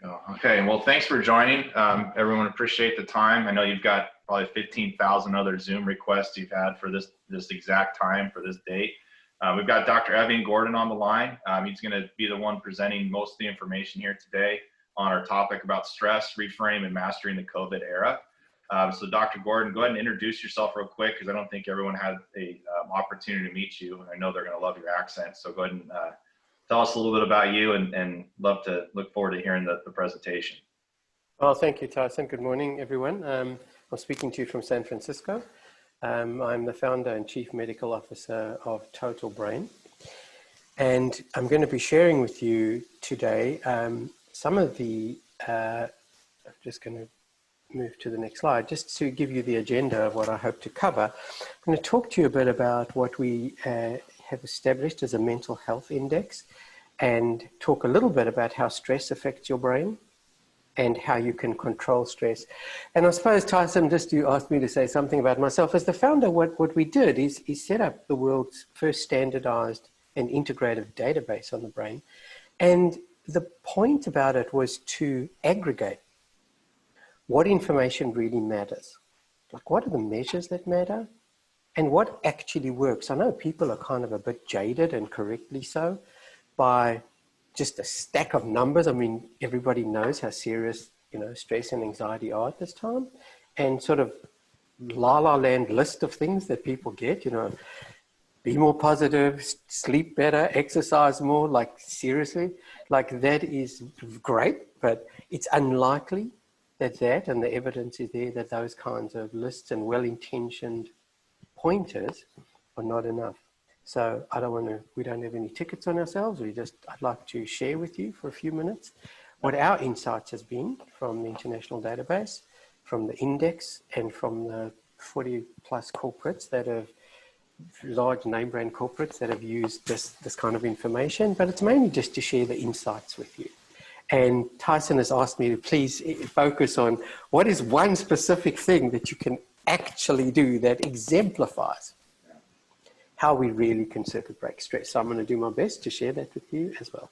Oh, okay, well, thanks for joining. Everyone, appreciate the time. I know you've got probably 15,000 other Zoom requests you've had for this exact time for this date. We've got Dr. Evian Gordon on the line. He's going to be the one presenting most of the information here today on our topic about stress, reframe, and mastering the COVID era. So Dr. Gordon, go ahead and introduce yourself real quick, because I don't think everyone had a opportunity to meet you, and I know they're going to love your accent. So go ahead and tell us a little bit about you, and look forward to hearing the presentation. Well, thank you, Tyson. Good morning, everyone. I'm speaking to you from San Francisco. I'm the founder and chief medical officer of Total Brain. And I'm going to be sharing with you today some of the, I'm just going to move to the next slide, just to give you the agenda of what I hope to cover. I'm going to talk to you a bit about what we have established as a mental health index, and talk a little bit about how stress affects your brain and how you can control stress. And I suppose, Tyson, just you asked me to say something about myself. As the founder, what we did is set up the world's first standardized and integrative database on the brain. And the point about it was to aggregate what information really matters. Like, what are the measures that matter? And what actually works? I know people are kind of a bit jaded, and correctly so, by just a stack of numbers. I mean, everybody knows how serious, stress and anxiety are at this time. And sort of la-la land list of things that people get, be more positive, sleep better, exercise more. Like, seriously, like, that is great, but it's unlikely that, and the evidence is there, that those kinds of lists and well-intentioned pointers are not enough. So we don't have any tickets on ourselves. I'd like to share with you for a few minutes what our insights has been from the international database, from the index, and from the 40 plus corporates that have, large name brand corporates that have used this kind of information. But it's mainly just to share the insights with you. And Tyson has asked me to please focus on what is one specific thing that you can actually do that exemplifies how we really can circuit break stress. So I'm going to do my best to share that with you as well.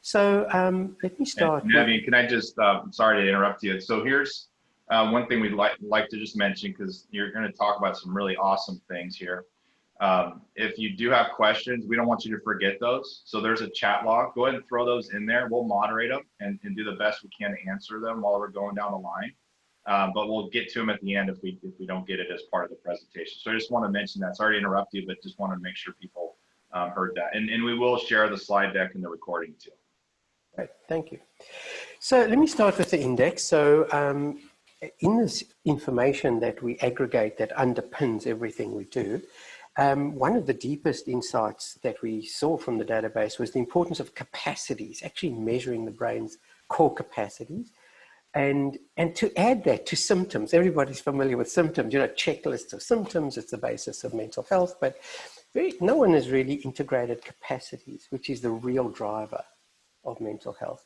So let me start. Evian, can I just, sorry to interrupt you. So here's one thing we'd like to just mention, because you're going to talk about some really awesome things here. If you do have questions, we don't want you to forget those. So there's a chat log. Go ahead and throw those in there. We'll moderate them and do the best we can to answer them while we're going down the line. But we'll get to them at the end if we don't get it as part of the presentation. So I just want to mention that. Sorry to interrupt you, but just want to make sure people heard that. And we will share the slide deck and the recording too. Great, thank you. So let me start with the index. So in this information that we aggregate that underpins everything we do, one of the deepest insights that we saw from the database was the importance of capacities, actually measuring the brain's core capacities. And to add that to symptoms. Everybody's familiar with symptoms, checklists of symptoms. It's the basis of mental health, but no one has really integrated capacities, which is the real driver of mental health.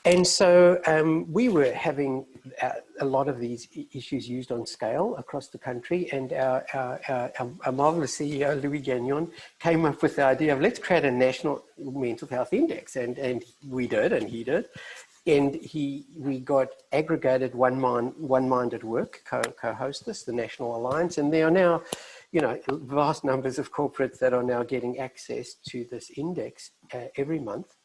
And so we were having a lot of these issues used on scale across the country, and our marvelous CEO, Louis Gagnon, came up with the idea of, let's create a national mental health index. And we did, and he did. And we got aggregated one-minded work, co-host this, the National Alliance, and there are now, vast numbers of corporates that are now getting access to this index every month.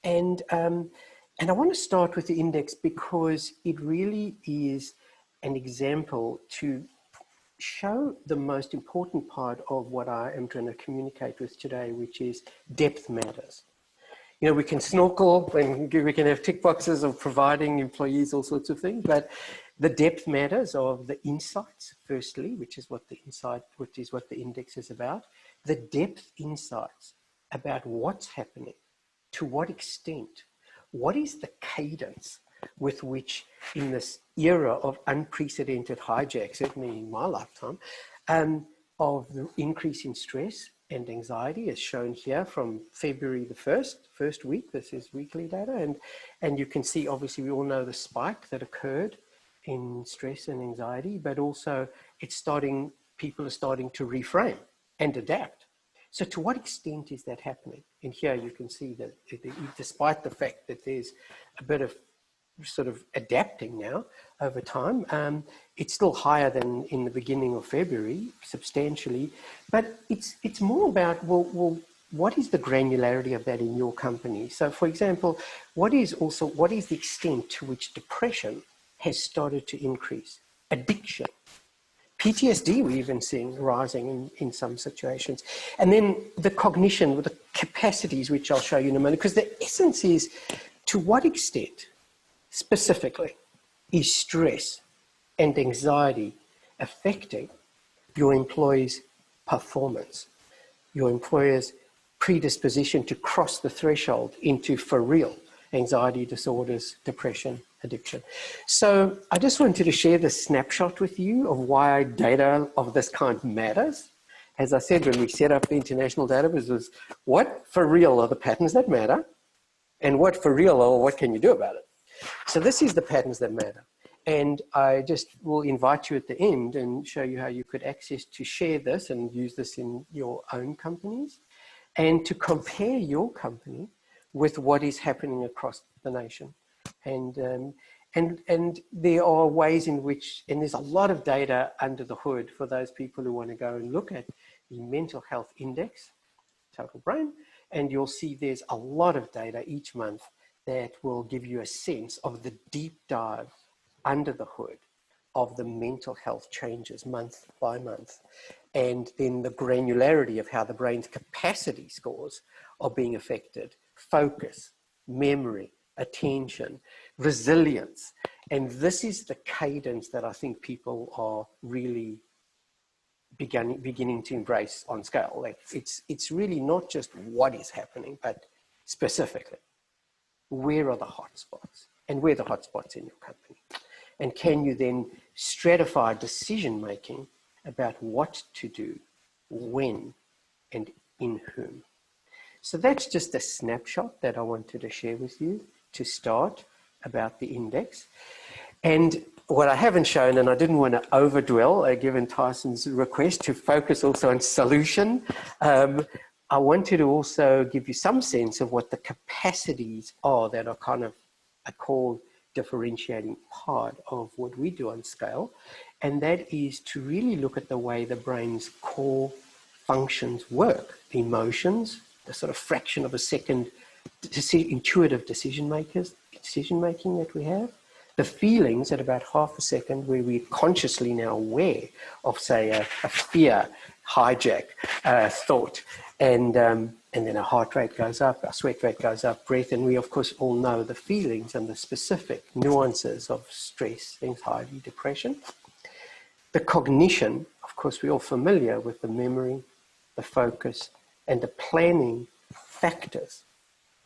And I want to start with the index because it really is an example to show the most important part of what I am trying to communicate with today, which is depth matters. We can snorkel and we can have tick boxes of providing employees all sorts of things, but the depth matters of the insights, firstly, which is what the index is about. The depth insights about what's happening, to what extent, what is the cadence with which, in this era of unprecedented hijack, certainly in my lifetime, of the increase in stress and anxiety, as shown here from February the first week. This is weekly data, and you can see, obviously, we all know the spike that occurred in stress and anxiety, but also people are starting to reframe and adapt. So to what extent is that happening? And here you can see that despite the fact that there's a bit of sort of adapting now over time. It's still higher than in the beginning of February, substantially, but it's more about, well, what is the granularity of that in your company? So, for example, what is the extent to which depression has started to increase? Addiction. PTSD, we're even seeing rising in some situations. And then the cognition, with the capacities, which I'll show you in a moment, because the essence is, to what extent, specifically, is stress and anxiety affecting your employees' performance, your employer's predisposition to cross the threshold into, for real, anxiety disorders, depression, addiction. So I just wanted to share this snapshot with you of why data of this kind matters. As I said, when we set up the international database, was what for real are the patterns that matter, and what for real or what can you do about it? So this is the patterns that matter. And I just will invite you at the end and show you how you could access to share this and use this in your own companies, and to compare your company with what is happening across the nation. And there are ways in which, and there's a lot of data under the hood for those people who want to go and look at the mental health index, Total Brain, and you'll see there's a lot of data each month that will give you a sense of the deep dive under the hood of the mental health changes month by month, and then the granularity of how the brain's capacity scores are being affected, focus, memory, attention, resilience. And this is the cadence that I think people are really beginning to embrace on scale. Like it's really not just what is happening, but specifically, where are the hotspots, and where are the hotspots in your company? And can you then stratify decision-making about what to do, when, and in whom? So that's just a snapshot that I wanted to share with you to start about the index. And what I haven't shown, and I didn't want to overdwell, given Tyson's request to focus also on solution, I wanted to also give you some sense of what the capacities are that are kind of a core differentiating part of what we do on scale. And that is to really look at the way the brain's core functions work. The emotions, the sort of fraction of a second intuitive decision-making that we have. The feelings at about half a second, where we're consciously now aware of, say, a fear hijack thought. And then our heart rate goes up, our sweat rate goes up, breath, and we, of course, all know the feelings and the specific nuances of stress, anxiety, depression. The cognition, of course, we're all familiar with the memory, the focus, and the planning factors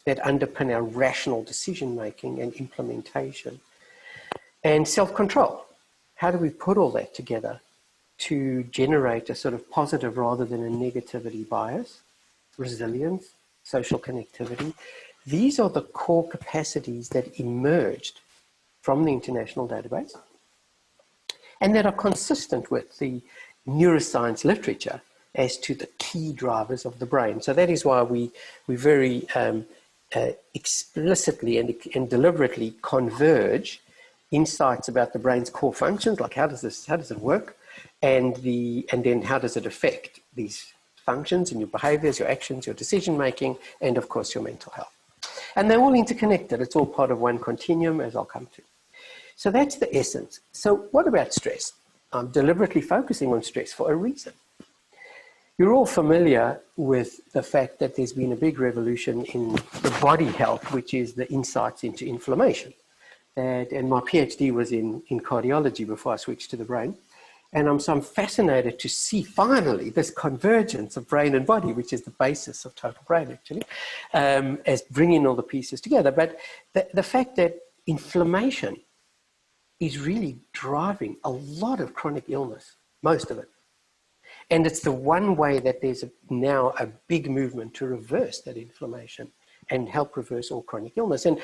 that underpin our rational decision-making and implementation. And self-control. How do we put all that together to generate a sort of positive rather than a negativity bias? Resilience, social connectivity. These are the core capacities that emerged from the international database and that are consistent with the neuroscience literature as to the key drivers of the brain. So that is why we very explicitly and deliberately converge insights about the brain's core functions, like how does it work, and then how does it affect these functions and your behaviors, your actions, your decision making, and of course your mental health. And they're all interconnected. It's all part of one continuum, as I'll come to. So that's the essence. So what about stress? I'm deliberately focusing on stress for a reason. You're all familiar with the fact that there's been a big revolution in the body health, which is the insights into inflammation. And my PhD was in cardiology before I switched to the brain. And so I'm fascinated to see finally this convergence of brain and body, which is the basis of Total Brain, actually, as bringing all the pieces together. But the fact that inflammation is really driving a lot of chronic illness, most of it. And it's the one way that there's now a big movement to reverse that inflammation and help reverse all chronic illness. And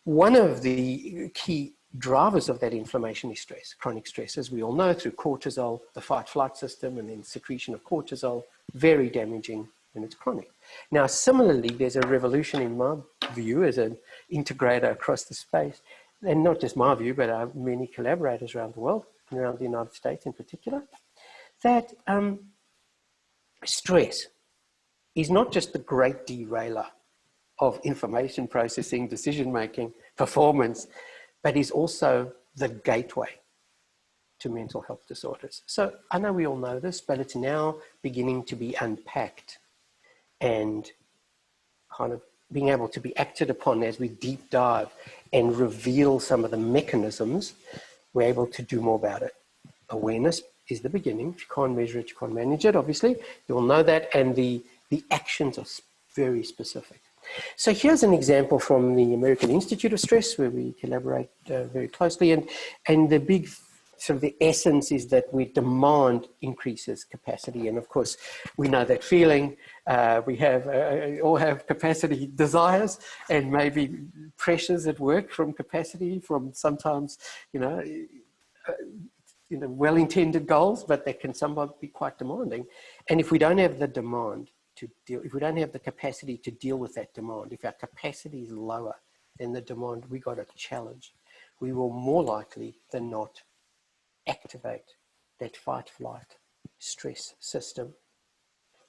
one of the key drivers of that inflammation is stress, chronic stress, as we all know, through cortisol, the fight-flight system, and then secretion of cortisol, very damaging when it's chronic. Now, similarly, there's a revolution in my view as an integrator across the space and not just my view, but many collaborators around the world, and around the United States in particular, that stress is not just the great derailer of information processing, decision-making, performance, but is also the gateway to mental health disorders. So I know we all know this, but it's now beginning to be unpacked and kind of being able to be acted upon as we deep dive and reveal some of the mechanisms. We're able to do more about it. Awareness is the beginning. If you can't measure it, you can't manage it, obviously. You'll know that, and the actions are very specific. So here's an example from the American Institute of Stress, where we collaborate very closely, and the big sort of the essence is that we demand increases capacity, and of course we know that feeling. We have all have capacity desires and maybe pressures at work from capacity, from sometimes well-intended goals, but they can somewhat be quite demanding. And if we don't have the demand to deal, if we don't have the capacity to deal with that demand, if our capacity is lower than the demand, we got a challenge. We will more likely than not activate that fight-flight stress system.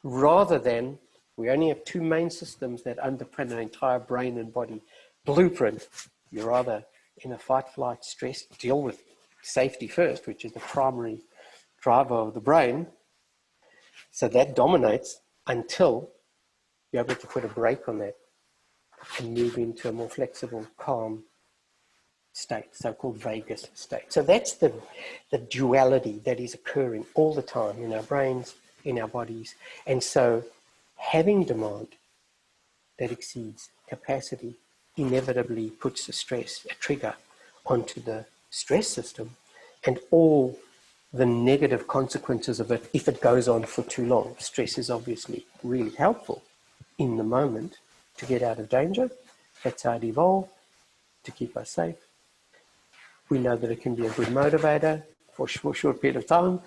Rather than, we only have two main systems that underpin our entire brain and body blueprint. You're either in a fight-flight stress, deal with safety first, which is the primary driver of the brain. So that dominates until you're able to put a brake on that and move into a more flexible, calm state, so-called vagus state. So that's the duality that is occurring all the time in our brains, in our bodies. And so having demand that exceeds capacity inevitably puts a trigger onto the stress system, and all the negative consequences of it if it goes on for too long. Stress is obviously really helpful in the moment to get out of danger. That's how it evolved, to keep us safe. We know that it can be a good motivator for a short period of time.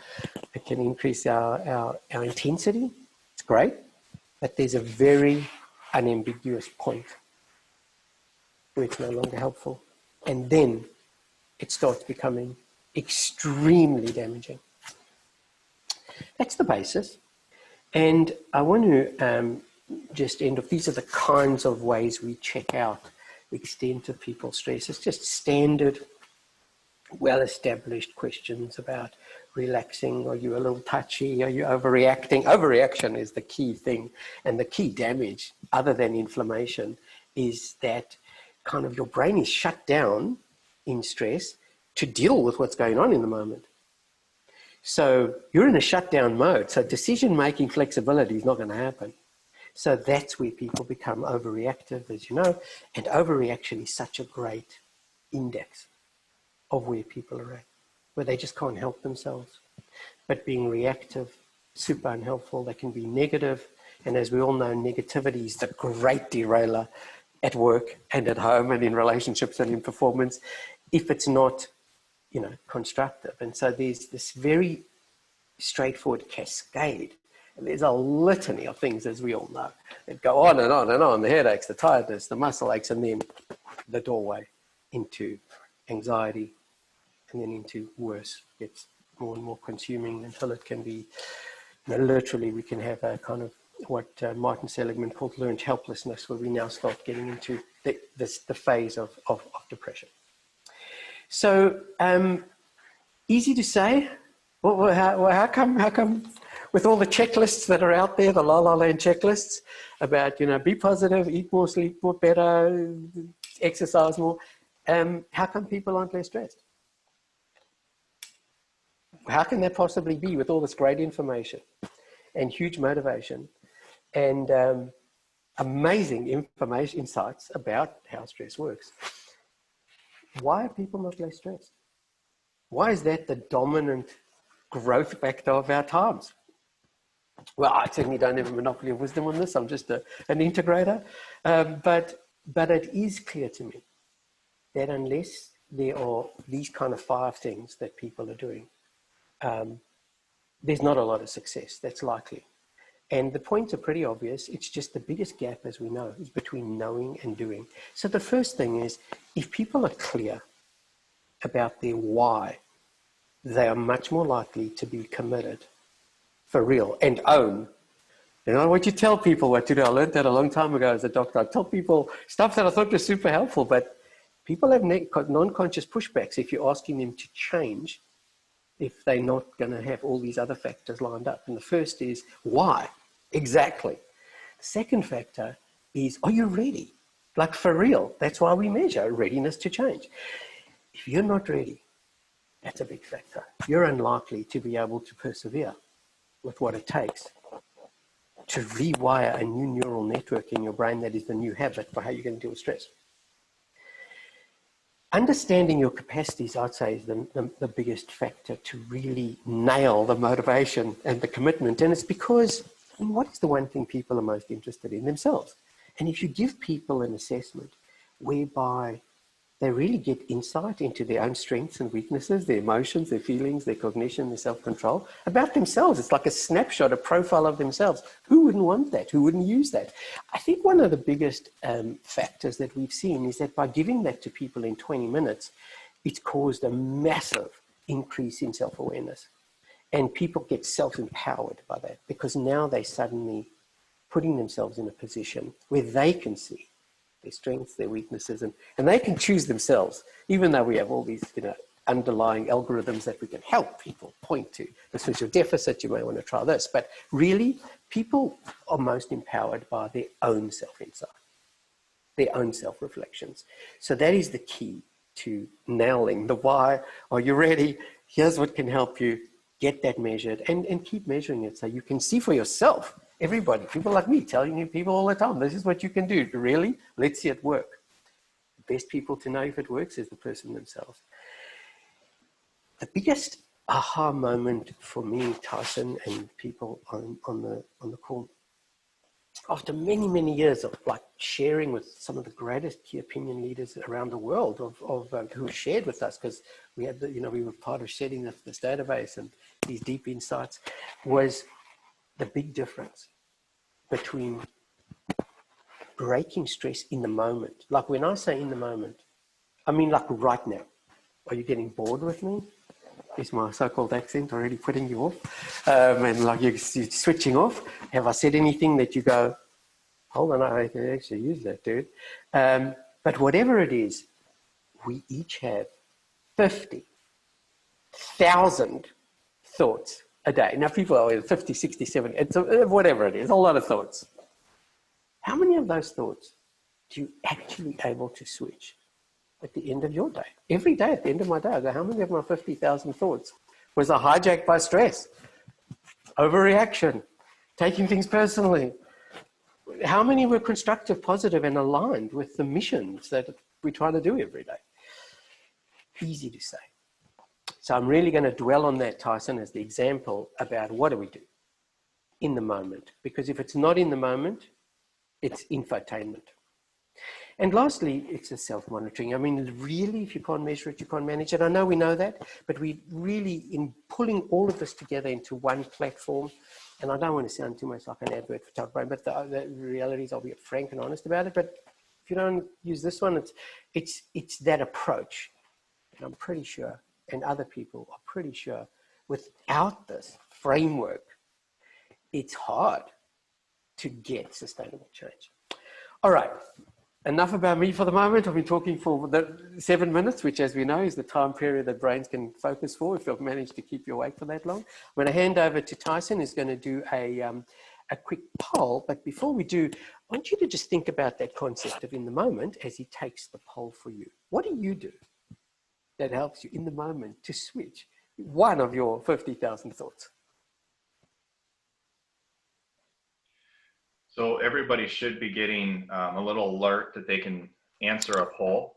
It can increase our intensity. It's great, but there's a very unambiguous point where it's no longer helpful. And then it starts becoming extremely damaging. That's the basis. And I want to just end off. These are the kinds of ways we check out the extent of people's stress. It's just standard, well-established questions about relaxing. Are you a little touchy? Are you overreacting? Overreaction is the key thing. And the key damage, other than inflammation, is that kind of your brain is shut down in stress to deal with what's going on in the moment. So you're in a shutdown mode. So decision-making flexibility is not going to happen. So that's where people become overreactive, as you know. And overreaction is such a great index of where people are at, where they just can't help themselves. But being reactive, super unhelpful. They can be negative. And as we all know, negativity is the great derailer at work and at home and in relationships and in performance, if it's not constructive. And so there's this very straightforward cascade. And there's a litany of things, as we all know, that go on and on and on. The headaches, the tiredness, the muscle aches, and then the doorway into anxiety, and then into worse, gets more and more consuming until it can be, literally we can have a kind of what Martin Seligman called learned helplessness, where we now start getting into the phase of depression. So easy to say. Well, how come with all the checklists that are out there, the La La Land checklists about, be positive, eat more, sleep more, better, exercise more, how come people aren't less stressed? How can that possibly be with all this great information and huge motivation and amazing information, insights about how stress works? Why are people not less stressed? Why is that the dominant growth factor of our times? Well, I certainly don't have a monopoly of wisdom on this. I'm just an integrator. But it is clear to me that unless there are these kind of 5 things that people are doing, there's not a lot of success that's likely. And the points are pretty obvious. It's just the biggest gap, as we know, is between knowing and doing. So the first thing is, if people are clear about their why, they are much more likely to be committed for real and own. You know what you tell people what to do. I learned that a long time ago as a doctor. I tell people stuff that I thought was super helpful, but people have non-conscious pushbacks if you're asking them to change if they're not going to have all these other factors lined up. And the first is why? Exactly. The second factor is, are you ready? Like for real. That's why we measure readiness to change. If you're not ready, that's a big factor. You're unlikely to be able to persevere with what it takes to rewire a new neural network in your brain that is the new habit for how you're going to deal with stress. Understanding your capacities, I'd say, is the biggest factor to really nail the motivation and the commitment. And it's because, what is the one thing people are most interested in? Themselves. And if you give people an assessment whereby they really get insight into their own strengths and weaknesses, their emotions, their feelings, their cognition, their self-control, about themselves. It's like a snapshot, a profile of themselves. Who wouldn't want that? Who wouldn't use that? I think one of the biggest factors that we've seen is that by giving that to people in 20 minutes, it's caused a massive increase in self-awareness. And people get self-empowered by that because now they're suddenly putting themselves in a position where they can see their strengths, their weaknesses, and they can choose themselves, even though we have all these, underlying algorithms that we can help people point to. This is your deficit, you may want to try this. But really, people are most empowered by their own self-insight, their own self-reflections. So that is the key to nailing the why. Are you ready? Here's what can help you. Get that measured and keep measuring it so you can see for yourself. Everybody, people like me, telling you people all the time, this is what you can do. Really? Let's see it work. The best people to know if it works is the person themselves. The biggest aha moment for me, Tyson, and people on the call, after many, many years of sharing with some of the greatest key opinion leaders around the world who shared with us, because we had we were part of setting this database and these deep insights, was the big difference between breaking stress in the moment. Like when I say in the moment, I mean like right now. Are you getting bored with me? Is my so-called accent already putting you off? And like you're switching off? Have I said anything that you go, hold on, I can actually use that, dude. But whatever it is, we each have 50,000 thoughts a day. Now people are 50, 60, 70, it's whatever it is, a lot of thoughts. How many of those thoughts do you actually able to switch at the end of your day? Every day at the end of my day, I go, how many of my 50,000 thoughts was I hijacked by stress, overreaction, taking things personally? How many were constructive, positive, and aligned with the missions that we're trying to do every day? Easy to say. So I'm really going to dwell on that, Tyson, as the example about what do we do in the moment. Because if it's not in the moment, it's infotainment. And lastly, it's a self-monitoring. I mean, really, if you can't measure it, you can't manage it. I know we know that, but we really, in pulling all of this together into one platform, and I don't want to sound too much like an advert for Type Brain, but the reality is I'll be frank and honest about it. But if you don't use this one, it's that approach. And I'm pretty sure, and other people are pretty sure, without this framework, it's hard to get sustainable change. All right. Enough about me for the moment. I've been talking for 7 minutes, which, as we know, is the time period that brains can focus for if you've managed to keep you awake for that long. I'm going to hand over to Tyson, who's going to do a quick poll. But before we do, I want you to just think about that concept of in the moment as he takes the poll for you. What do you do that helps you in the moment to switch one of your 50,000 thoughts? So everybody should be getting a little alert that they can answer a poll.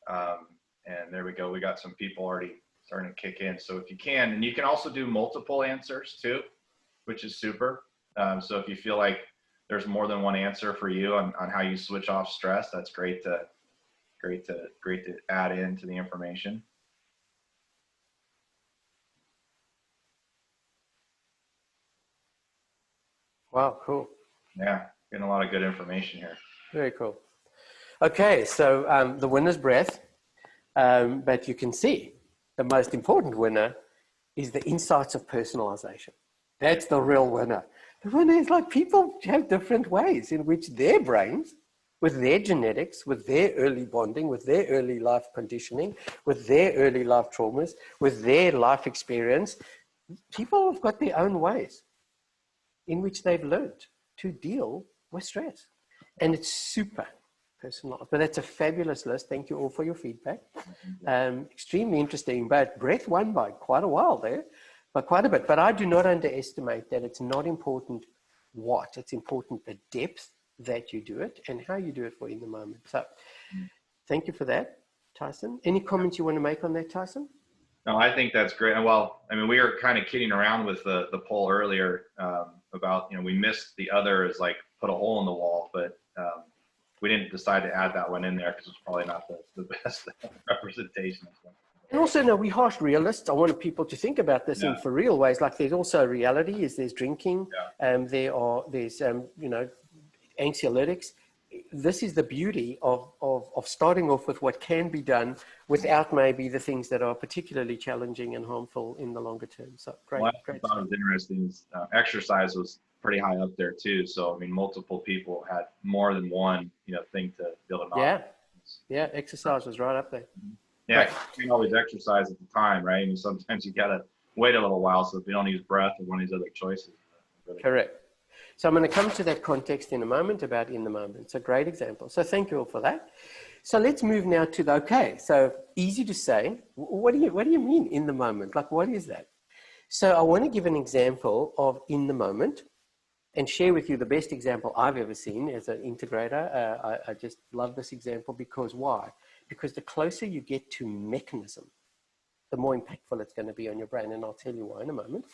And there we go. We got some people already starting to kick in. So if you can, and you can also do multiple answers too, which is super. So if you feel like there's more than one answer for you on how you switch off stress, that's great to add into the information. Wow, cool. Yeah, getting a lot of good information here. Very cool. Okay, so the winner's breath. But you can see the most important winner is the insights of personalization. That's the real winner. The winner is like people have different ways in which their brains, with their genetics, with their early bonding, with their early life conditioning, with their early life traumas, with their life experience, people have got their own ways in which they've learned to deal with stress. And it's super personalized. But that's a fabulous list. Thank you all for your feedback. Extremely interesting, but Brett won by quite a while there, by quite a bit. But I do not underestimate that it's not important what, it's important the depth that you do it and how you do it for in the moment. So thank you for that, Tyson. Any comments you want to make on that, Tyson? No, I think that's great. And well, I mean, we were kind of kidding around with the poll earlier about, you know, we missed the other as like put a hole in the wall, but we didn't decide to add that one in there because it's probably not the best representation. And also, no, we harsh realists. I wanted people to think about this in for real ways. Like there's also reality, there's drinking, there's you know, anxiolytics. This is the beauty of starting off with what can be done without maybe the things that are particularly challenging and harmful in the longer term. So great. What I thought was interesting is exercise was pretty high up there too. So I mean, multiple people had more than one, you know, thing to build an Yeah, yeah. Exercise was right up there. Yeah, right. You can always exercise at the time, right? I mean, sometimes you gotta wait a little while. So if you don't use breath or one of these other choices. Really correct. So I'm going to come to that context in a moment about in the moment. It's a great example. So thank you all for that. So let's move now to the, okay, so easy to say. What do you mean in the moment? Like, what is that? So I want to give an example of in the moment and share with you the best example I've ever seen as an integrator. I just love this example because why? Because the closer you get to mechanism, the more impactful it's going to be on your brain. And I'll tell you why in a moment.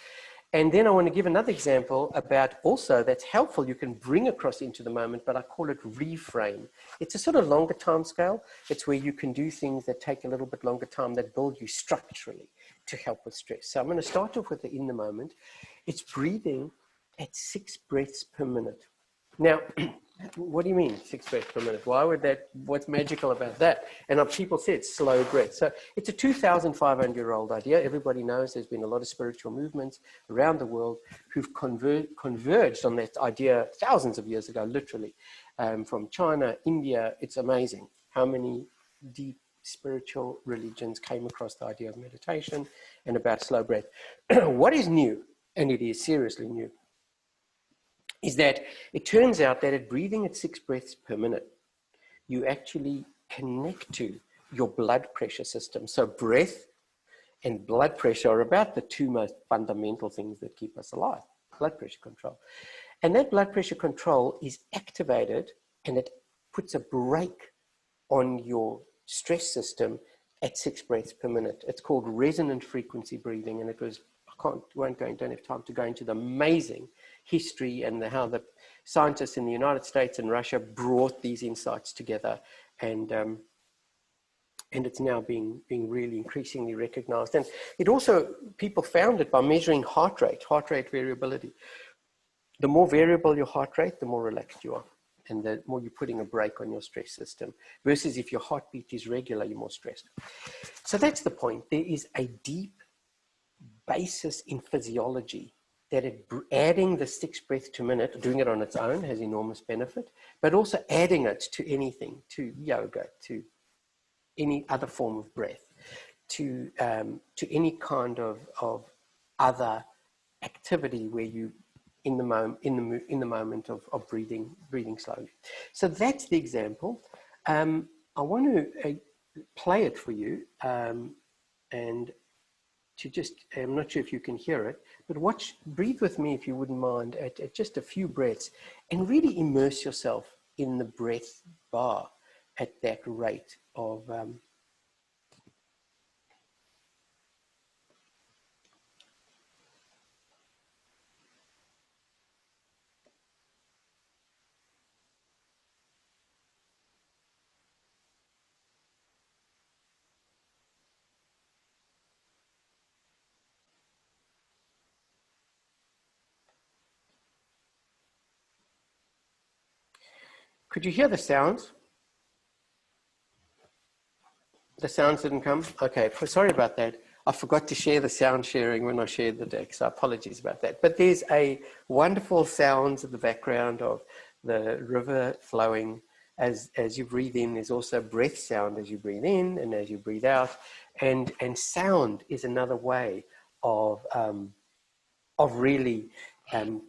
And then I want to give another example about also that's helpful you can bring across into the moment, but I call it reframe. It's a sort of longer time scale. It's where you can do things that take a little bit longer time that build you structurally to help with stress. So I'm going to start off with the in the moment. It's breathing at 6 breaths per minute. Now, what do you mean 6 breaths per minute? Why would that, what's magical about that? And people said slow breath. So it's a 2,500-year-old idea. Everybody knows there's been a lot of spiritual movements around the world who've converged on that idea thousands of years ago, literally. From China, India, it's amazing how many deep spiritual religions came across the idea of meditation and about slow breath. What is new, and it is seriously new, is that it turns out that at breathing at 6 breaths per minute, you actually connect to your blood pressure system. So breath and blood pressure are about the two most fundamental things that keep us alive, blood pressure control. And that blood pressure control is activated and it puts a brake on your stress system at 6 breaths per minute. It's called resonant frequency breathing, and it was, don't have time to go into the amazing history and how the scientists in the United States and Russia brought these insights together, and it's now being really increasingly recognized. And it also, people found it by measuring heart rate variability. The more variable your heart rate, the more relaxed you are, and the more you're putting a brake on your stress system, versus if your heartbeat is regular, you're more stressed. So that's the point. There is a deep basis in physiology that adding the 6 breaths per minute, doing it on its own, has enormous benefit, but also adding it to anything, to yoga, to any other form of breath, to any kind of other activity where you in the moment of breathing slowly. So that's the example. I want to play it for you, and to just, I'm not sure if you can hear it, but breathe with me if you wouldn't mind at just a few breaths, and really immerse yourself in the breath bar at that rate of could you hear the sounds? The sounds didn't come? Okay, sorry about that. I forgot to share the sound sharing when I shared the deck, so apologies about that. But there's a wonderful sounds in the background of the river flowing. As you breathe in, there's also breath sound as you breathe in and as you breathe out. And sound is another way of really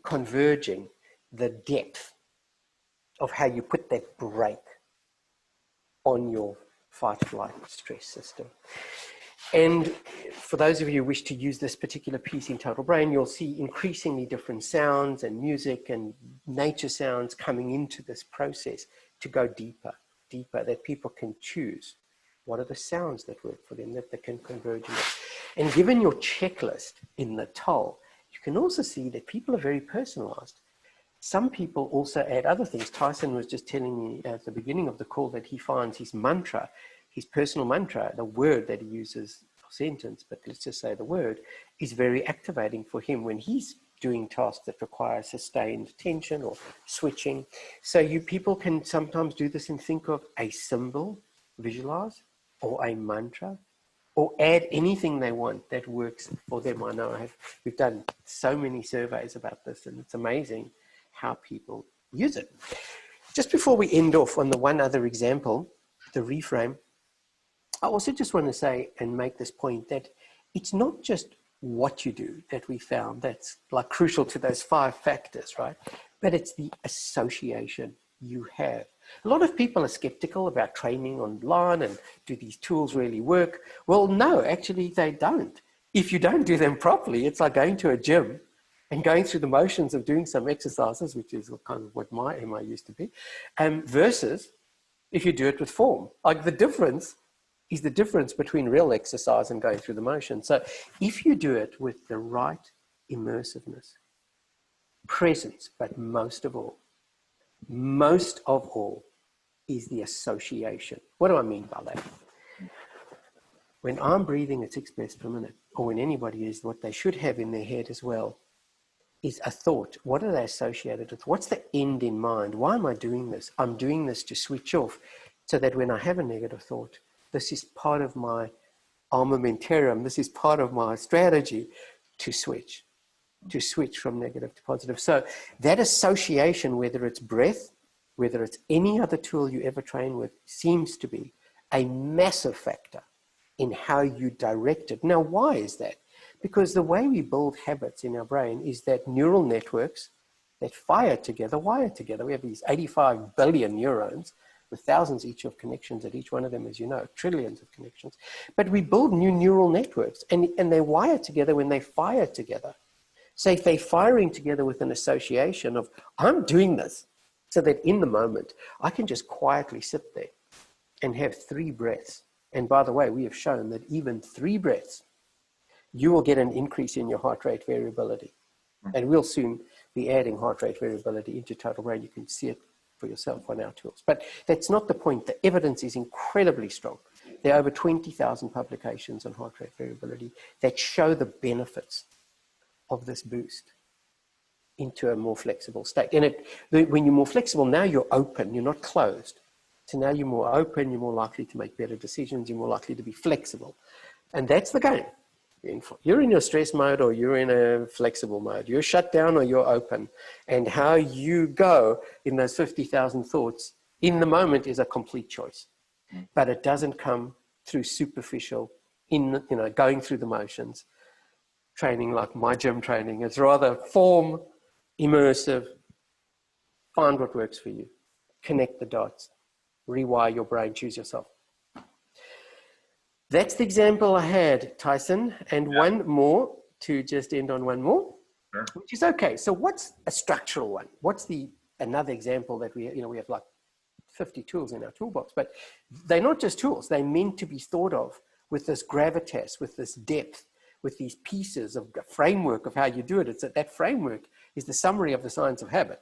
converging the depth of how you put that brake on your fight-flight stress system. And for those of you who wish to use this particular piece in Total Brain, you'll see increasingly different sounds and music and nature sounds coming into this process to go deeper, that people can choose. What are the sounds that work for them, that they can converge with? And given your checklist in the toll, you can also see that people are very personalized. Some people also add other things. Tyson was just telling me at the beginning of the call that he finds his mantra, his personal mantra, the word that he uses for sentence, but let's just say the word, is very activating for him when he's doing tasks that require sustained attention or switching. So you people can sometimes do this and think of a symbol, visualize, or a mantra, or add anything they want that works for them. I know we've done so many surveys about this, and it's amazing how people use it. Just before we end off on the one other example, the reframe, I also just want to say and make this point that it's not just what you do that we found that's like crucial to those 5 factors, right? But it's the association you have. A lot of people are skeptical about training online and do these tools really work? Well, no, actually they don't. If you don't do them properly, it's like going to a gym and going through the motions of doing some exercises, which is kind of what my MI used to be, versus if you do it with form. Like the difference is the difference between real exercise and going through the motion. So if you do it with the right immersiveness, presence, but most of all is the association. What do I mean by that? When I'm breathing at 6 breaths per minute, or when anybody is, what they should have in their head as well is a thought. What are they associated with? What's the end in mind? Why am I doing this? I'm doing this to switch off so that when I have a negative thought, this is part of my armamentarium. This is part of my strategy to switch from negative to positive. So that association, whether it's breath, whether it's any other tool you ever train with, seems to be a massive factor in how you direct it. Now, why is that? Because the way we build habits in our brain is that neural networks that fire together, wire together. We have these 85 billion neurons with thousands each of connections at each one of them, as you know, trillions of connections. But we build new neural networks and they wire together when they fire together. So if they're firing together with an association of, I'm doing this so that in the moment, I can just quietly sit there and have 3 breaths. And by the way, we have shown that even 3 breaths, you will get an increase in your heart rate variability. And we'll soon be adding heart rate variability into Total Brain. You can see it for yourself on our tools. But that's not the point. The evidence is incredibly strong. There are over 20,000 publications on heart rate variability that show the benefits of this boost into a more flexible state. And when you're more flexible, now you're open, you're not closed. So now you're more open, you're more likely to make better decisions, you're more likely to be flexible. And that's the game. You're in your stress mode or you're in a flexible mode. You're shut down or you're open. And how you go in those 50,000 thoughts in the moment is a complete choice. But it doesn't come through superficial, going through the motions, training like my gym training. It's rather form, immersive, find what works for you, connect the dots, rewire your brain, choose yourself. That's the example I had, Tyson, and one more to just end on one more, which is okay. So what's a structural one? What's another example that we have like 50 tools in our toolbox, but they're not just tools. They're meant to be thought of with this gravitas, with this depth, with these pieces of a framework of how you do it. It's that framework is the summary of the science of habit.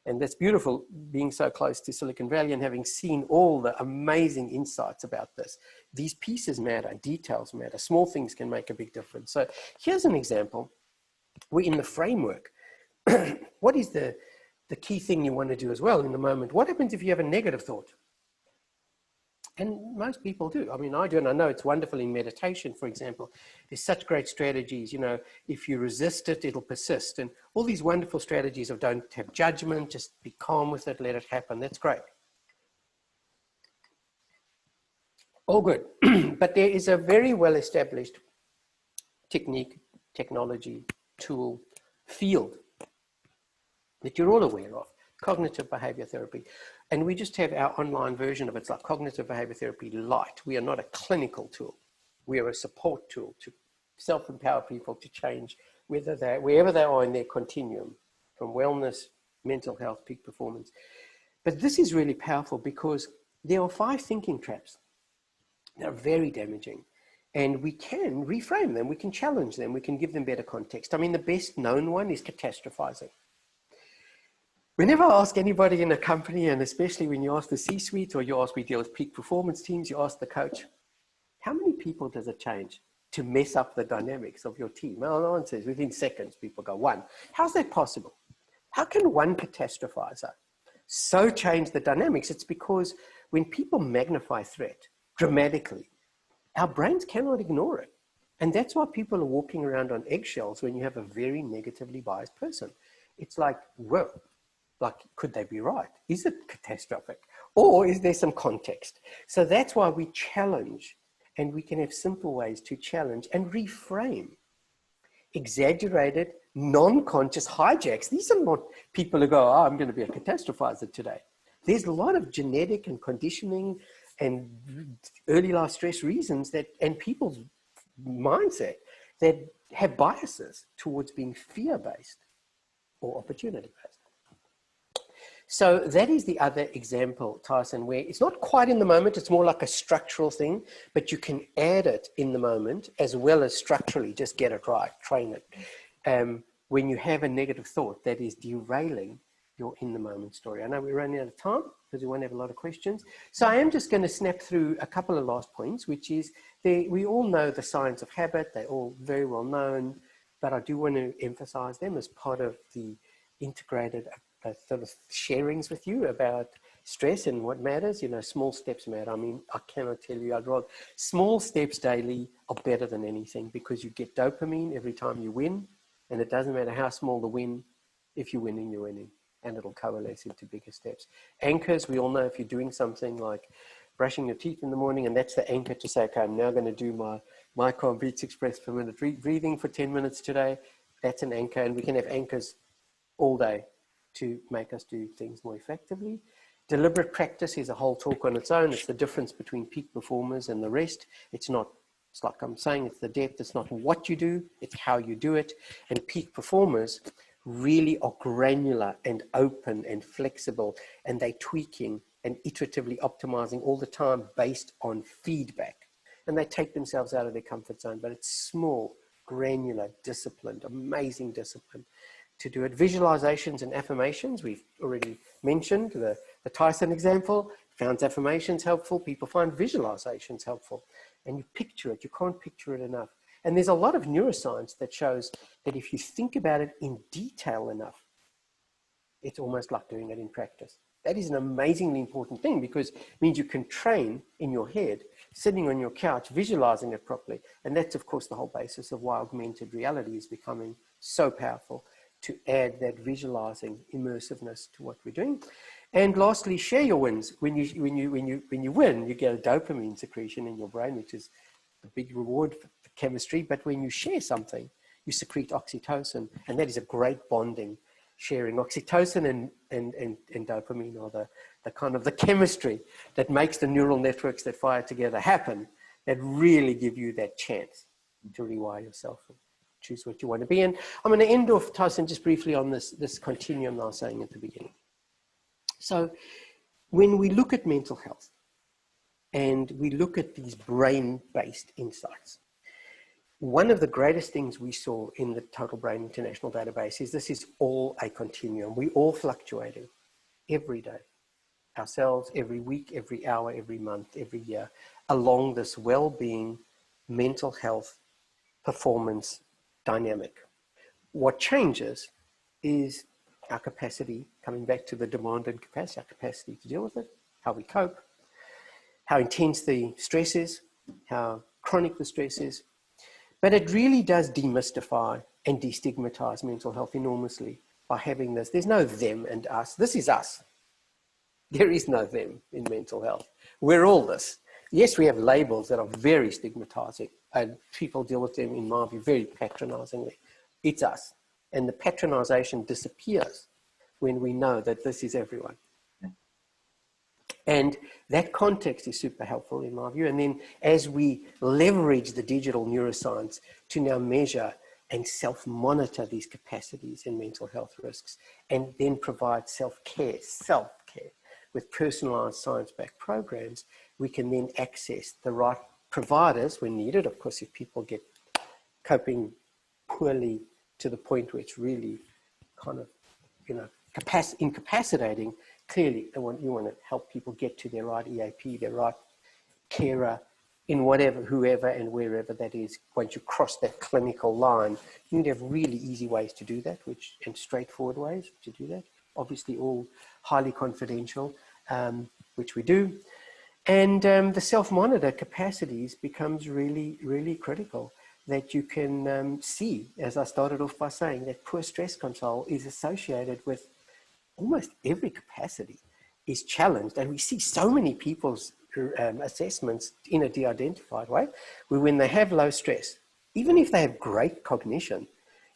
And that's beautiful being so close to Silicon Valley and having seen all the amazing insights about this. These pieces matter, details matter, small things can make a big difference. So here's an example. We're in the framework. What is the key thing you want to do as well in the moment? What happens if you have a negative thought? And most people do. I mean, I do, and I know it's wonderful in meditation, for example. There's such great strategies, you know, if you resist it, it'll persist. And all these wonderful strategies of don't have judgment, just be calm with it, let it happen. That's great. All good. But there is a very well-established technique, technology, tool, field that you're all aware of, cognitive behavior therapy. And we just have our online version of it. It's like cognitive behavior therapy light. We are not a clinical tool. We are a support tool to self-empower people to change wherever they are in their continuum, from wellness, mental health, peak performance. But this is really powerful because there are 5 thinking traps that are very damaging. And we can reframe them. We can challenge them. We can give them better context. I mean, the best known one is catastrophizing. Whenever I ask anybody in a company, and especially when you ask the C-suite or you ask, we deal with peak performance teams, you ask the coach, how many people does it change to mess up the dynamics of your team? Well, the answer is within seconds, people go, 1. How's that possible? How can one catastrophizer so change the dynamics? It's because when people magnify threat dramatically, our brains cannot ignore it. And that's why people are walking around on eggshells when you have a very negatively biased person. It's like, whoa. Like, could they be right? Is it catastrophic? Or is there some context? So that's why we challenge, and we can have simple ways to challenge and reframe. Exaggerated, non-conscious hijacks. These are not people who go, oh, I'm going to be a catastrophizer today. There's a lot of genetic and conditioning and early life stress reasons that, and people's mindset that have biases towards being fear-based or opportunity-based. So that is the other example, Tyson, where it's not quite in the moment, it's more like a structural thing, but you can add it in the moment as well as structurally, just get it right, train it. When you have a negative thought that is derailing your in the moment story. I know we're running out of time because we won't have a lot of questions. So I am just going to snap through a couple of last points, which is we all know the science of habit. They're all very well known, but I do want to emphasize them as part of the integrated sort of sharings with you about stress and what matters. You know, small steps matter. I mean, I cannot tell you, I'd rather small steps daily are better than anything because you get dopamine every time you win, and it doesn't matter how small the win. If you're winning, you're winning, and it'll coalesce into bigger steps. Anchors, we all know if you're doing something like brushing your teeth in the morning, and that's the anchor to say, okay, I'm now going to do my micro beats express per minute breathing for 10 minutes today. That's an anchor, and we can have anchors all day to make us do things more effectively. Deliberate practice is a whole talk on its own. It's the difference between peak performers and the rest. It's like I'm saying, it's the depth. It's not what you do, it's how you do it. And peak performers really are granular and open and flexible, and they're tweaking and iteratively optimizing all the time based on feedback. And they take themselves out of their comfort zone, but it's small, granular, disciplined, amazing discipline to do it. Visualizations and affirmations, we've already mentioned the Tyson example. Found affirmations helpful. People find visualizations helpful. And you picture it. You can't picture it enough. And there's a lot of neuroscience that shows that if you think about it in detail enough, it's almost like doing it in practice. That is an amazingly important thing because it means you can train in your head, sitting on your couch, visualizing it properly. And that's, of course, the whole basis of why augmented reality is becoming so powerful, to add that visualizing immersiveness to what we're doing. And lastly, share your wins. When you win, you get a dopamine secretion in your brain, which is a big reward for chemistry. But when you share something, you secrete oxytocin, and that is a great bonding sharing. Oxytocin and dopamine are the kind of the chemistry that makes the neural networks that fire together happen, that really give you that chance to rewire yourself and choose what you want to be in. I'm going to end off, Tyson, just briefly on this continuum I was saying at the beginning. So when we look at mental health and we look at these brain-based insights, one of the greatest things we saw in the Total Brain International Database is this is all a continuum. We all fluctuating every day, ourselves, every week, every hour, every month, every year, along this well-being, mental health, performance dynamic. What changes is our capacity, coming back to the demand and capacity, our capacity to deal with it, how we cope, how intense the stress is, how chronic the stress is. But it really does demystify and destigmatize mental health enormously by having this. There's no them and us. This is us. There is no them in mental health. We're all this. Yes, we have labels that are very stigmatizing, and people deal with them, in my view, very patronizingly. It's us. And the patronization disappears when we know that this is everyone. And that context is super helpful in my view. And then as we leverage the digital neuroscience to now measure and self-monitor these capacities and mental health risks, and then provide self-care with personalized science-backed programs, we can then access the right providers when needed. Of course, if people get coping poorly to the point where it's really kind of, incapacitating, clearly you want to help people get to their right EAP, their right carer, in whatever, whoever and wherever that is. Once you cross that clinical line, you need to have really easy ways to do that, and straightforward ways to do that. Obviously all highly confidential, which we do. And the self-monitor capacities becomes really, really critical, that you can see, as I started off by saying, that poor stress control is associated with almost every capacity is challenged. And we see so many people's assessments in a de-identified way, where when they have low stress, even if they have great cognition,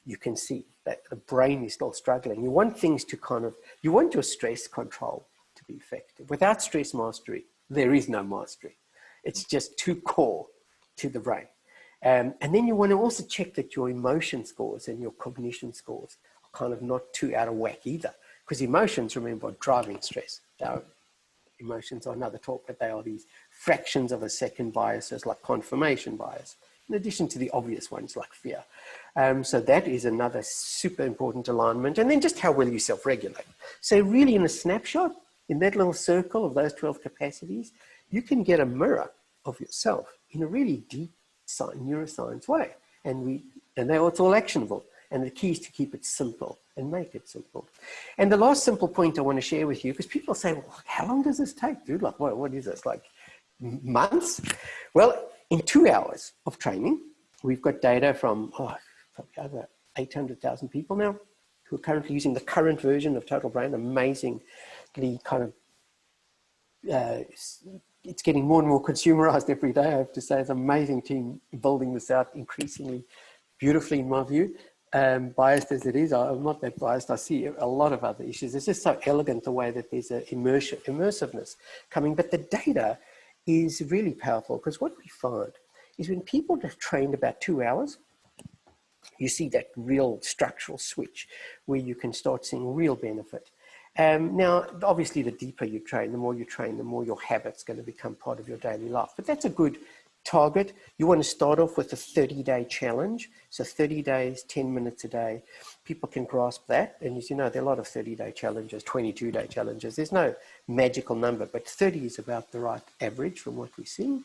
you can see that the brain is still struggling. You want things to you want your stress control to be effective. Without stress mastery, there is no mastery. It's just too core to the brain. And then you want to also check that your emotion scores and your cognition scores are kind of not too out of whack either. Because emotions, remember, are driving stress. Emotions are another talk, but they are these fractions of a second biases like confirmation bias, in addition to the obvious ones like fear. So that is another super important alignment. And then just how well you self-regulate. So really in a snapshot, in that little circle of those 12 capacities, you can get a mirror of yourself in a really deep neuroscience way. And it's all actionable. And the key is to keep it simple and make it simple. And the last simple point I want to share with you, because people say, well, how long does this take, dude? Like, what is this, like months? Well, in 2 hours of training, we've got data from probably over 800,000 people now who are currently using the current version of Total Brain. Amazingly kind of, it's getting more and more consumerized every day, I have to say. It's an amazing team building this out increasingly beautifully, in my view. Biased as it is, I'm not that biased. I see a lot of other issues. It's just so elegant the way that there's an immersiveness coming. But the data is really powerful, because what we find is when people have trained about 2 hours, you see that real structural switch where you can start seeing real benefit. Now, obviously, the deeper you train, the more your habit's going to become part of your daily life. But that's a good target. You want to start off with a 30-day challenge. So 30 days, 10 minutes a day. People can grasp that. And as you know, there are a lot of 30-day challenges, 22-day challenges. There's no magical number, but 30 is about the right average from what we see.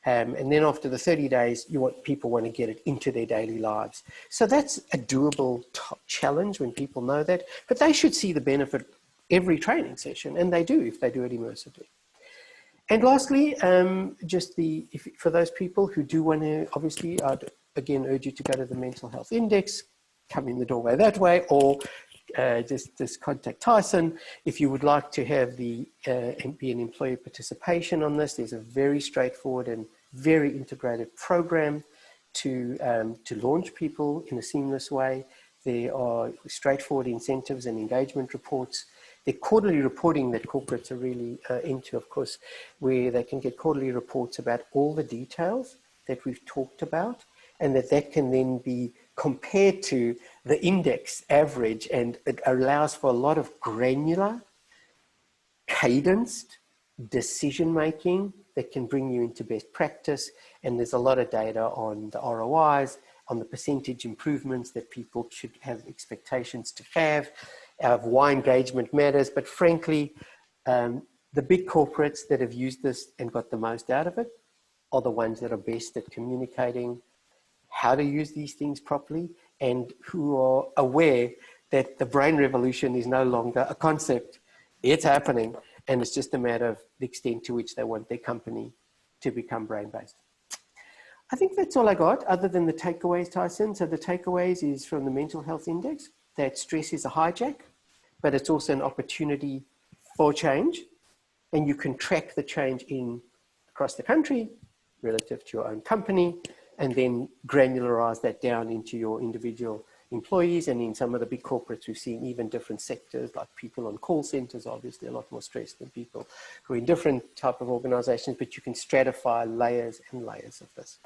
And then after the 30 days, people want to get it into their daily lives. So that's a doable challenge when people know that. But they should see the benefit every training session, and they do if they do it immersively. And lastly, for those people who do want to, obviously, I'd again urge you to go to the Mental Health Index, come in the doorway that way, or just contact Tyson. If you would like to have be an employee participation on this, there's a very straightforward and very integrated program to launch people in a seamless way. There are straightforward incentives and engagement reports. The quarterly reporting that corporates are really into, of course, where they can get quarterly reports about all the details that we've talked about, and that can then be compared to the index average, and it allows for a lot of granular, cadenced decision-making that can bring you into best practice. And there's a lot of data on the ROIs, on the percentage improvements that people should have expectations to have, of why engagement matters. But frankly, the big corporates that have used this and got the most out of it are the ones that are best at communicating how to use these things properly, and who are aware that the brain revolution is no longer a concept. It's happening, And it's just a matter of the extent to which they want their company to become brain-based. I think that's all I got, other than the takeaways, Tyson. So the takeaways is from the Mental Health Index, that stress is a hijack, but it's also an opportunity for change. And you can track the change across the country relative to your own company, and then granularize that down into your individual employees. And in some of the big corporates, we've seen even different sectors, like people on call centers, obviously a lot more stress than people who are in different type of organizations, but you can stratify layers and layers of this.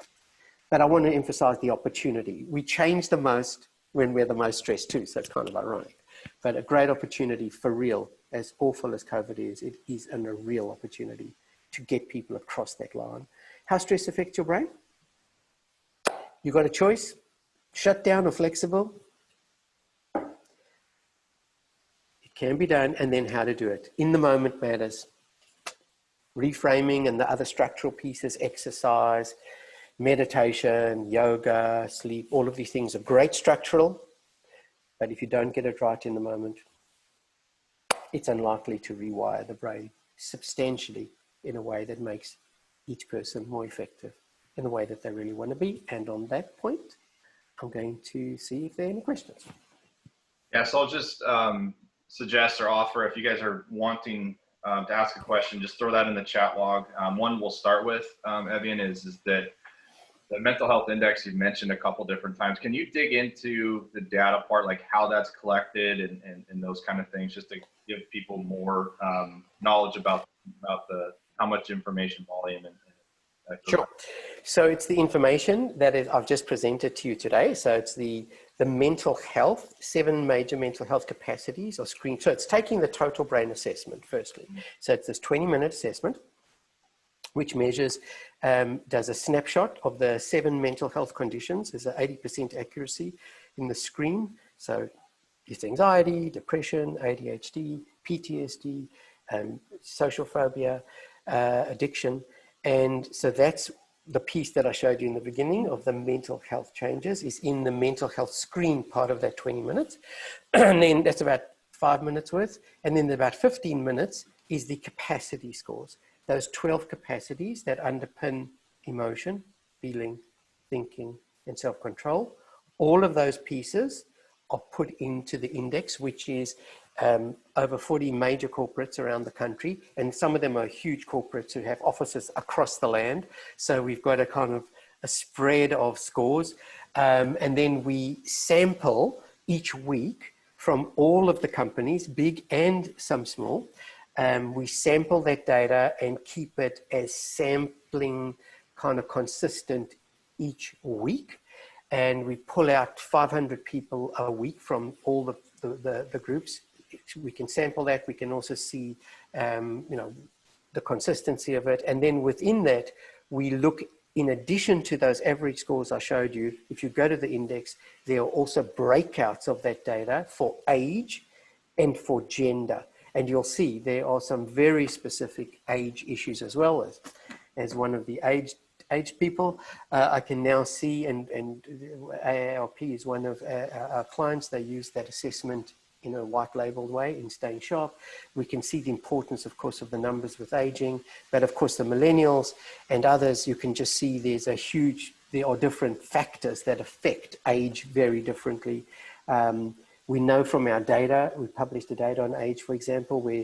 But I want to emphasize the opportunity. We change the most when we're the most stressed too, so it's kind of ironic. But a great opportunity for real, as awful as COVID is, it is a real opportunity to get people across that line. How stress affects your brain? You've got a choice, shut down or flexible. It can be done, and then how to do it. In the moment matters. Reframing and the other structural pieces, exercise, meditation, yoga, sleep, all of these things are great structural, but if you don't get it right in the moment, it's unlikely to rewire the brain substantially in a way that makes each person more effective in the way that they really want to be. And on that point, I'm going to see if there are any questions. Yeah, so I'll just suggest or offer, if you guys are wanting to ask a question, just throw that in the chat log. One we'll start with, Evian, is that the mental health index you've mentioned a couple different times. Can you dig into the data part, like how that's collected and those kind of things, just to give people more knowledge about how much information volume and Sure. So it's the information that I've just presented to you today. So it's the mental health, 7 major mental health capacities or screen. So it's taking the total brain assessment firstly. So it's this 20-minute assessment, which measures, does a snapshot of the 7 mental health conditions. There's an 80% accuracy in the screen. So it's anxiety, depression, ADHD, PTSD, social phobia, addiction. And so that's the piece that I showed you in the beginning of the mental health changes is in the mental health screen part of that 20 minutes. And then that's about 5 minutes worth. And then about 15 minutes is the capacity scores. Those 12 capacities that underpin emotion, feeling, thinking, and self-control. All of those pieces are put into the index, which is over 40 major corporates around the country. And some of them are huge corporates who have offices across the land. So we've got a kind of a spread of scores. And then we sample each week from all of the companies, big and some small. We sample that data and keep it as sampling kind of consistent each week. And we pull out 500 people a week from all the groups. We can sample that. We can also see, the consistency of it. And then within that, we look, in addition to those average scores I showed you, if you go to the index, there are also breakouts of that data for age and for gender. And you'll see there are some very specific age issues as well. As one of the aged people, I can now see, and AARP is one of our clients, they use that assessment in a white labeled way in Staying Sharp. We can see the importance, of course, of the numbers with aging, but of course the millennials and others, you can just see there are different factors that affect age very differently. We know from our data, we published the data on age, for example, where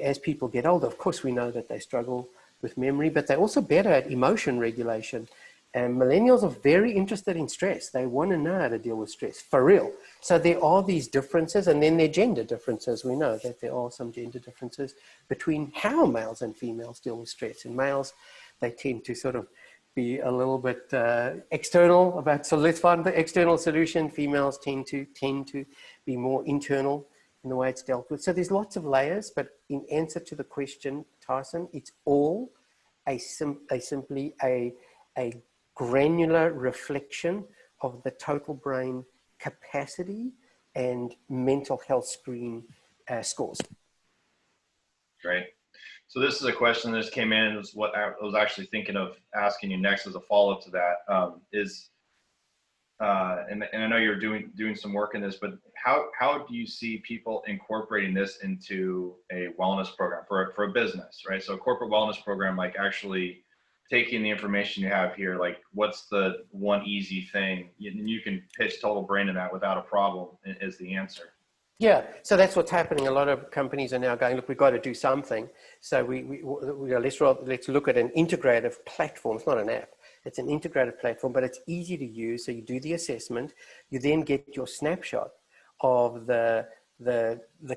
as people get older, of course we know that they struggle with memory, but they're also better at emotion regulation. And millennials are very interested in stress. They want to know how to deal with stress, for real. So there are these differences, and then there are gender differences. We know that there are some gender differences between how males and females deal with stress. In males, they tend to sort of be a little bit external about, so let's find the external solution. Females tend to be more internal in the way it's dealt with. So there's lots of layers, but in answer to the question, Tyson, it's all simply a granular reflection of the total brain capacity and mental health screen scores. Great. So this is a question that just came in. It was what I was actually thinking of asking you next as a follow-up to that. and I know you're doing some work in this, but how do you see people incorporating this into a wellness program for a business, right? So a corporate wellness program, like actually taking the information you have here, like what's the one easy thing you can pitch Total Brain in that without a problem is the answer. Yeah, so that's what's happening. A lot of companies are now going, look, we've got to do something. So let's look at an integrative platform. It's not an app. It's an integrated platform, but it's easy to use. So you do the assessment, you then get your snapshot of the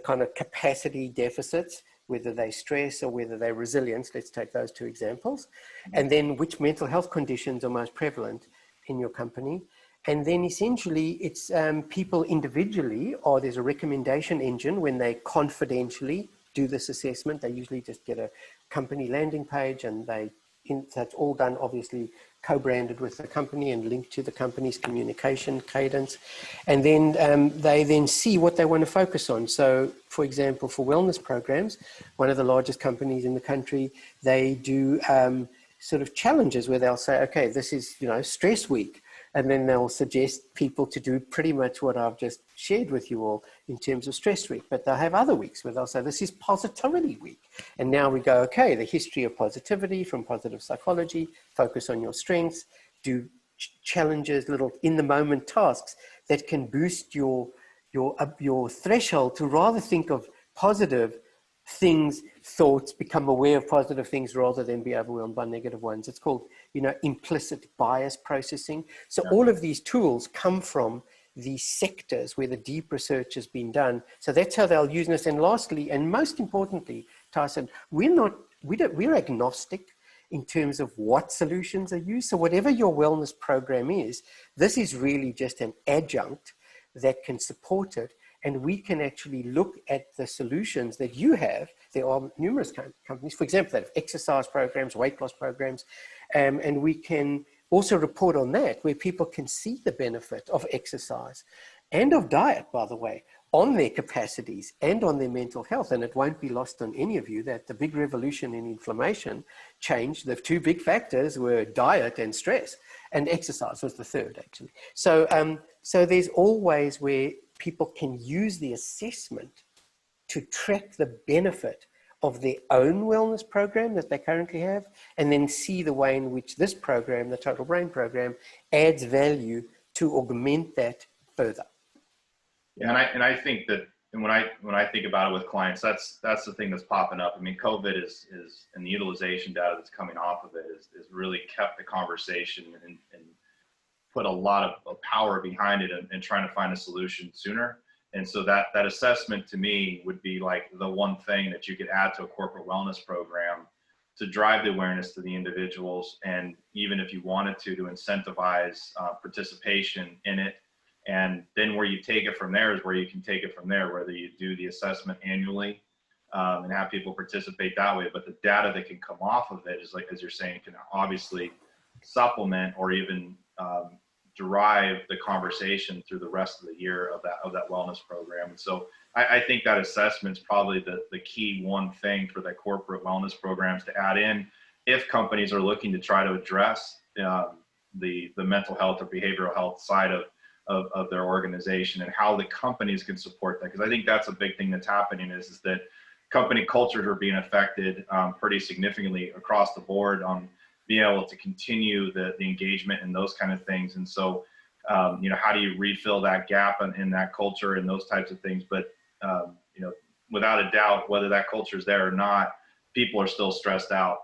kind of capacity deficits, whether they stress or whether they're resilience. Let's take those two examples. And then which mental health conditions are most prevalent in your company. And then essentially it's people individually, or there's a recommendation engine when they confidentially do this assessment. They usually just get a company landing page and that's all done obviously co-branded with the company and linked to the company's communication cadence. And then they then see what they want to focus on. So for example, for wellness programs, one of the largest companies in the country, they do sort of challenges where they'll say, okay, this is, stress week. And then they'll suggest people to do pretty much what I've just shared with you all in terms of stress week. But they'll have other weeks where they'll say, this is positivity week. And now we go, okay, the history of positivity from positive psychology, focus on your strengths, do challenges, little in-the-moment tasks that can boost your threshold to rather think of positive things, thoughts, become aware of positive things rather than be overwhelmed by negative ones. It's called, implicit bias processing. So all of these tools come from these sectors where the deep research has been done. So that's how they'll use this. And lastly, and most importantly, Tyson, we're agnostic in terms of what solutions are used. So whatever your wellness program is, this is really just an adjunct that can support it. And we can actually look at the solutions that you have. There are numerous companies, for example, that have exercise programs, weight loss programs, and we can also report on that where people can see the benefit of exercise and of diet, by the way, on their capacities and on their mental health. And it won't be lost on any of you that the big revolution in inflammation changed. The two big factors were diet and stress, and exercise was the third, actually. So there's always where people can use the assessment to track the benefit of their own wellness program that they currently have, and then see the way in which this program, the Total Brain program, adds value to augment that further. Yeah, and I think that, and when I think about it with clients, that's the thing that's popping up. I mean, COVID is and the utilization data that's coming off of it is really kept the conversation and put a lot of power behind it and trying to find a solution sooner. And so that assessment to me would be like the one thing that you could add to a corporate wellness program to drive the awareness to the individuals. And even if you wanted to incentivize participation in it. And then where you take it from there is where you can take it from there, whether you do the assessment annually and have people participate that way. But the data that can come off of it is, like, as you're saying, can obviously supplement or even derive the conversation through the rest of the year of that wellness program. And so I think that assessment is probably the key one thing for the corporate wellness programs to add in if companies are looking to try to address the mental health or behavioral health side of their organization, and how the companies can support that. Because I think that's a big thing that's happening is that company cultures are being affected pretty significantly across the board on being able to continue the engagement and those kind of things. And so, how do you refill that gap in that culture and those types of things? But, without a doubt, whether that culture is there or not, people are still stressed out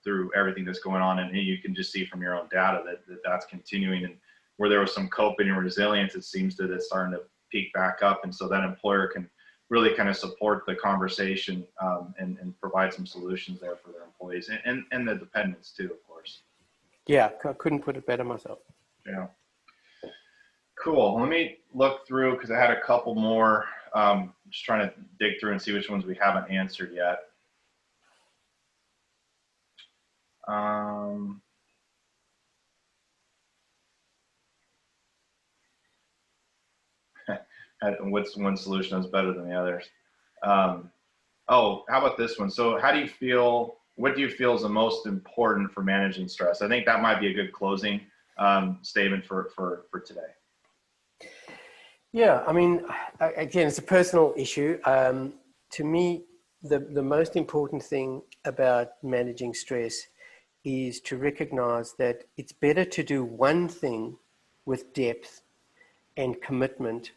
through everything that's going on. And you can just see from your own data that's continuing. And where there was some coping and resilience, it seems that it's starting to peak back up. And so that employer can really kind of support the conversation and provide some solutions there for their employees and the dependents too, of course. Yeah, I couldn't put it better myself. Yeah. Cool. Let me look through, because I had a couple more. Just trying to dig through and see which ones we haven't answered yet. What's one solution that's better than the others? How about this one? So what do you feel is the most important for managing stress? I think that might be a good closing statement for today? Yeah, I mean, again, it's a personal issue. To me, the most important thing about managing stress is to recognize that it's better to do one thing with depth and commitment,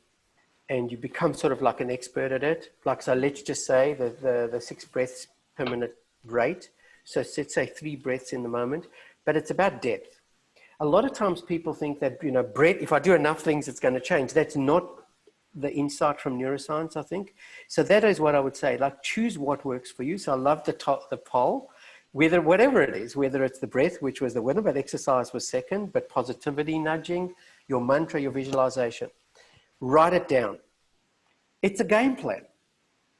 and you become sort of like an expert at it. Like, so let's just say the 6 breaths per minute rate. So let's say 3 breaths in the moment, but it's about depth. A lot of times people think that, breath, if I do enough things, it's going to change. That's not the insight from neuroscience, I think. So that is what I would say, like, choose what works for you. So I love the poll, whatever it is, whether it's the breath, which was the winner, but exercise was second, but positivity nudging, your mantra, your visualization, write it down. It's a game plan.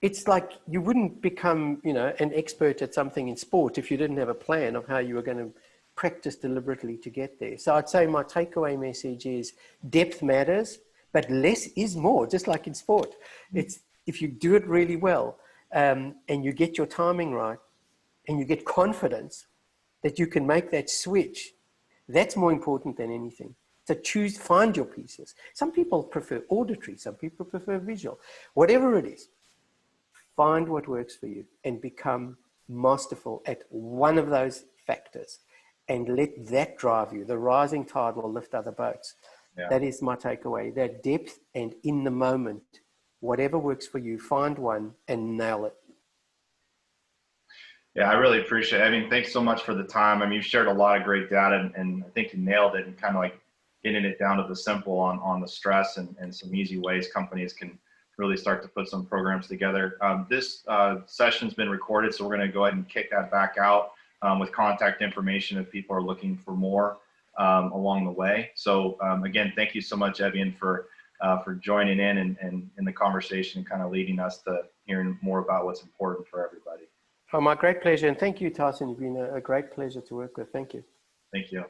It's like you wouldn't become, an expert at something in sport if you didn't have a plan of how you were going to practice deliberately to get there. So I'd say my takeaway message is depth matters, but less is more, just like in sport. It's if you do it really well, and you get your timing right, and you get confidence that you can make that switch, that's more important than anything. So find your pieces. Some people prefer auditory, some people prefer visual. Whatever it is, find what works for you and become masterful at one of those factors, and let that drive you. The rising tide will lift other boats. Yeah. That is my takeaway. That depth and in the moment, whatever works for you, find one and nail it. Yeah, I really appreciate it. I mean, thanks so much for the time. I mean, you've shared a lot of great data, and I think you nailed it, and kind of like getting it down to the simple on the stress and some easy ways companies can really start to put some programs together. This session's been recorded, so we're going to go ahead and kick that back out with contact information if people are looking for more along the way. So again, thank you so much, Evian, for joining in and in the conversation and kind of leading us to hearing more about what's important for everybody. Oh, my great pleasure. And thank you, Tyson. You've been a great pleasure to work with. Thank you. Thank you.